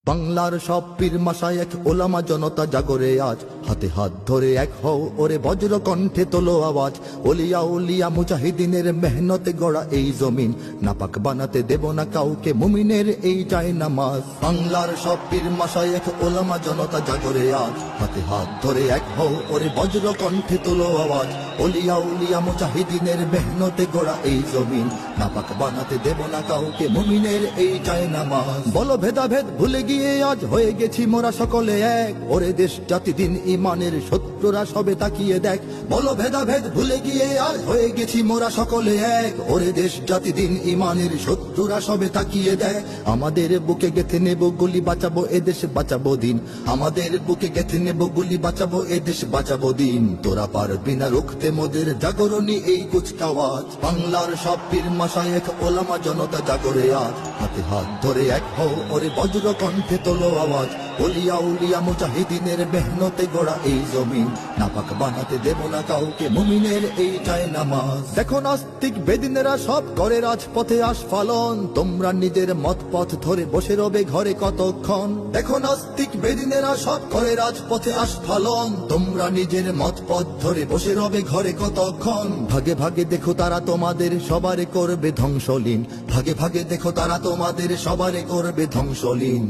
বাংলার সব পীর মাশায়েখ ওলামা জনতা জাগরে আজ, হাতে হাত ধরে এক হও ওরে বজ্র কণ্ঠে তোলো আওয়াজ। ওলিয়া উলিয়া মুজাহিদিনের মেহনতে গড়া এই জমিন, নাপাক বানাতে দেব না কাউকে মুমিনের এই চাই নামাজ। বাংলার সব পীর মাশায়েখ ওলামা জনতা জাগরে আজ, হাতে হাত ধরে এক হও ওরে বজ্র কণ্ঠে তোলো আওয়াজ। ওলিয়া উলিয়া মুজাহিদিনের মেহনতে গড়া এই জমিন, নাপাক বানাতে দেব না কাউকে মুমিনের এই চাই নামাজ। বলো ভেদাভেদ ভুলে গিয়ে আজ হয়ে গেছি মোরা সকলে এক, ওরে দেশ জাতি দিন ইমানের শত্রুরা সবে তাকিয়ে দেখ। বলো ভেদাভেদ ভুলে গিয়ে আজ হয়ে গেছি মোরা সকলে এক, ওরে দেশ জাতি দিন ইমানের শত্রুরা সবে তাকিয়ে দেখ। আমাদের বুকে গেঁথে নেব গুলি, বাঁচাবো এদেশ বাঁচাবো দিন। আমাদের বুকে গেঁথে নেব গুলি, বাঁচাবো এদেশ বাঁচাবো দিন। তোরা পারবি না রুখতে মোদের জাগরণী এই কুচকাওয়াজ। বাংলার সব পীর মাশায়েখ ওলামা জনতা জাগরে আজ, হাতে হাত ধরে এক হও ওরে বজ্র কণ্ঠে তোলো আওয়াজ। ওলিয়া উলিয়া মুজাহিদিনের মেহনতে গড়া এই জমিন, নাপাক বানাতে দেব না কাউকে মুমিনের এই চাই নামাজ। দেখো নাস্তিক বেদিনেরা সব করে রাজপথে আস্ফালন, তোমরা নিজের মত পথ ধরে বসে রবে ঘরে কতক্ষণ। দেখো নাস্তিক বেদিনেরা সব করে রাজপথে আস্ফালন, তোমরা নিজের মত পথ ধরে বসে রবে ঘরে কতক্ষণ। ভাগে ভাগে দেখো তারা তোমাদের সবারে করবে ধ্বংসলীন, ভাগে ভাগে দেখো তারা তোমাদের সবারে করবে ধ্বংসলীন।